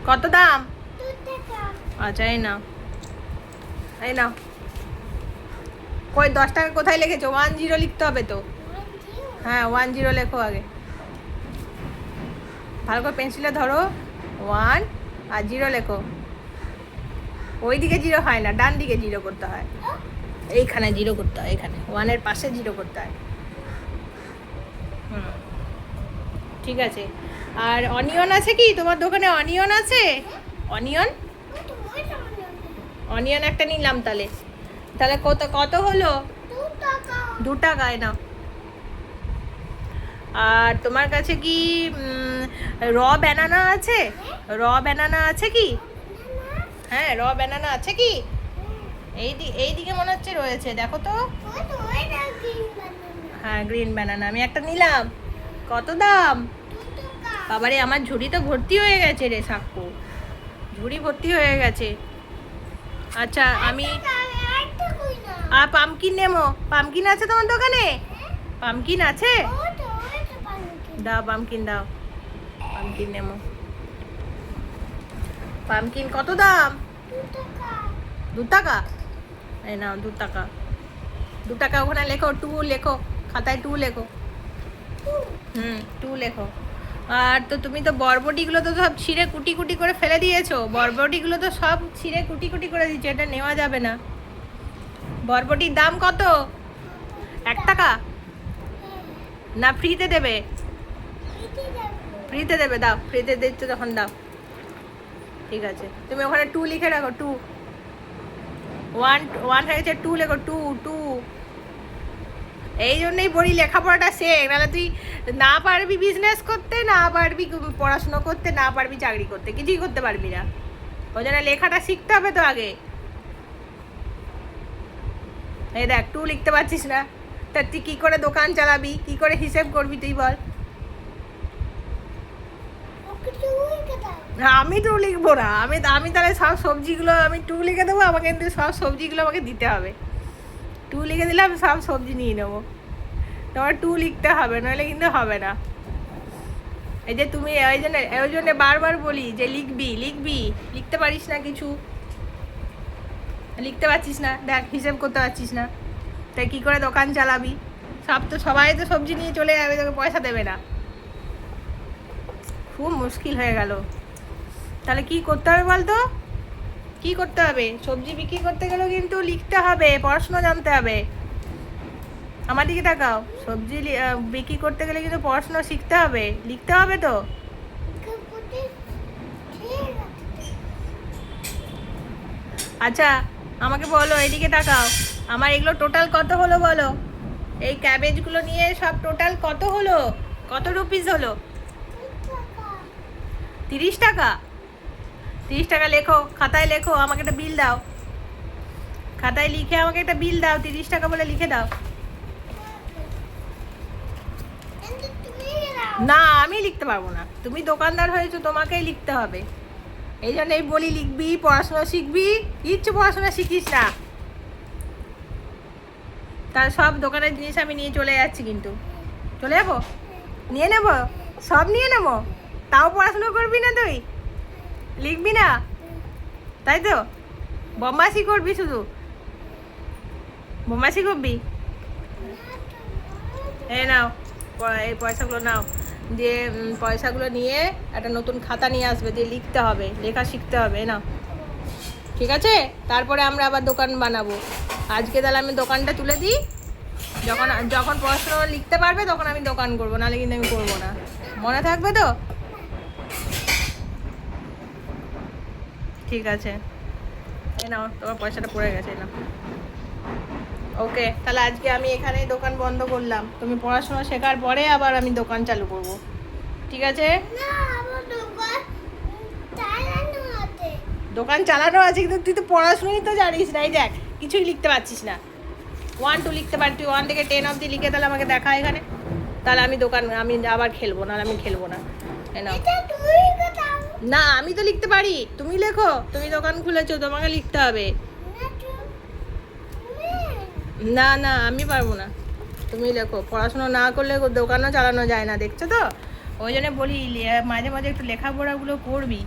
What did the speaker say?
কত দাম? আচ্ছা এই নাও, এই নাও। কই 10 টাকা কোথায় লিখেছো? 10 লিখতে হবে তো। হ্যাঁ 10 লেখো আগে, ভালো করে পেন্সিলে ধরো। 1 আর 0 লেখো। ওইদিকে 0 হয় না, ডান দিকে 0 করতে হয়। এইখানে 0 করতে হয়, এখানে 1-এর পাশে 0 করতে হয়। হুম, ঠিক আছে। আর অনিয়ন আছে কি তোমার দোকানে? অনিয়ন আছে? অনিয়ন, অনিয়ন একটা নিলাম তাহলে। তাহলে কত কত হলো? 2 টাকায় নাও। আর তোমার কাছে কি র ব্যানানা আছে? র ব্যানানা আছে কি? হ্যাঁ র ব্যানানা আছে কি? এইদিকে মনে হচ্ছে রয়েছে, দেখো তো। হ্যাঁ গ্রিন ব্যানানা আমি একটা নিলাম। কত দাম? বাবারে আমার ঝুড়ি তো ভর্তি হয়ে গেছে রে সাক্কু, ঝুড়ি ভর্তি হয়ে গেছে। আচ্ছা আমি আর পামকিন নেবো। পামকিন আছে তোমার দোকানে? পামকিন আছে? দাও পামকিন দাও, পামকিন নেবো। পামকিন কত দাম? 2 টাকা। এই নাও 2 টাকা। 2 টাকা ওখানে লেখো, 2 লেখো, খাতায় 2 লেখো। 2 লেখো। আর তো তুমি তো বরবটিগুলো তো সব ছিঁড়ে কুটি কুটি করে ফেলে দিয়েছো। বরবটিগুলো তো সব ছিঁড়ে কুটি কুটি করে দিয়েছো, এটা নেওয়া যাবে না। বরবটির দাম কত? 1 টাকা না ফ্রিতে দেবে? ফ্রিতে দেবে, দাও, ফ্রিতে দিচ্ছ যখন দাও। ঠিক আছে তুমি ওখানে 2 লিখে রাখো। 2 1 হয়ে গেছে, 2 লেখো। 2 2 এই জন্যই বলি লেখাপড়াটা শেখ, নাহলে তুই না পারবি বিজনেস করতে, না পারবি পড়াশুনো করতে, না পারবি চাকরি করতে, কিছুই করতে পারবি না। ওই জন্য লেখাটা শিখতে হবে তো আগে। এই দেখ 2 লিখতে পারছিস না, তা তুই কী করে দোকান চালাবি, কী করে হিসেব করবি তুই বল? আমি 2 লিখবো না, আমি আমি তাহলে সব সবজিগুলো আমি 2 লিখে দেবো, আমাকে কিন্তু সব সবজিগুলো আমাকে দিতে হবে। 2 লিখে দিলে আমি সব সবজি নিয়ে নেবো। তোমার 2 লিখতে হবে, নইলে কিন্তু হবে না। এই যে তুমি ওই জন্য বারবার বলি যে লিখবি লিখবি, লিখতে পারিস না কিছু, লিখতে পারছিস না, দেখ হিসেব করতে পারছিস না, তাই কী করে দোকান চালাবি? সবাই তো সবজি নিয়ে চলে যাবে, তোকে পয়সা দেবে না, খুব মুশকিল হয়ে গেল। তাহলে কি করতে হবে বলতো? কি করতে হবে? সবজি বিক্রি করতে গেলেও কিন্তু লিখতে হবে, পড়াশোনা জানতে হবে। আমার দিকে তাকাও, সবজি বিক্রি করতে গেলে কিন্তু পড়াশোনা শিখতে হবে, লিখতে হবে তো। আচ্ছা আমাকে বলো, এদিকে তাকাও, আমার এগুলো টোটাল কত হলো বলো? এই ক্যাবেজগুলো নিয়ে সব টোটাল কত হলো? কত রুপিস হলো? 30 টাকা। 30 টাকা লেখো, খাতায় লেখো, আমাকে একটা বিল দাও। খাতায় লিখে আমাকে একটা বিল দাও, 30 টাকা বলে লিখে দাও। না আমি লিখতে পারবো না, তুমি দোকানদার হয়েছো, তোমাকেই লিখতে হবে। এই জন্যই বলি লিখবি, পড়াশোনা শিখবি। কিচ্ছু পড়াশোনা শিখিস না, তার সব দোকানের জিনিস আমি নিয়ে চলে যাচ্ছি, কিন্তু চলে যাবো, নিয়ে নেবো, সব নিয়ে নেবো, তাও পড়াশুনো করবি না তুই? লিখবি না তাই তো? বদমাশি করবি, শুধু বদমাশি করবি। এই নাও, এই পয়সাগুলো নাও, দিয়ে পয়সাগুলো নিয়ে একটা নতুন খাতা নিয়ে আসবে, দিয়ে লিখতে হবে, লেখা শিখতে হবে। নাও, ঠিক আছে? তারপরে আমরা আবার দোকান বানাবো। আজকে তাহলে আমি দোকানটা তুলে দিই, যখন যখন পড়াশোনা লিখতে পারবে তখন আমি দোকান করবো, নাহলে কিন্তু আমি করবো না। মনে থাকবে তো? ঠিক আছে, এই নাও তোমার পয়সাটা পড়ে গেছে, না? ওকে, তাহলে আজকে আমি এখানেই দোকান বন্ধ করলাম। তুমি পড়াশোনা শেখার পরে আবার আমি দোকান চালু করব, ঠিক আছে? দোকান চালানো আছে, কিন্তু তুই তো পড়াশোনাই তো জানিস না। এই দেখ কিছুই লিখতে পারছিস না। 1 2 লিখতে পারি, তুই 1 থেকে 10 অবধি লিখে তাহলে আমাকে দেখা এখানে, তাহলে আমি দোকান আমি আবার খেলবো, নাহলে আমি খেলবো না। নাও। না আমি তো লিখতে পারি, তুমি লেখো, তুমি দোকান খুলেছো, তোমাকে লিখতে হবে। না না আমি পারবো না, তুমি লেখো। পড়াশোনা না করলে দোকানও চালানো যায় না, দেখছো তো? ওই জন্য বলি মাঝে মাঝে একটু লেখাপড়াগুলো করবি।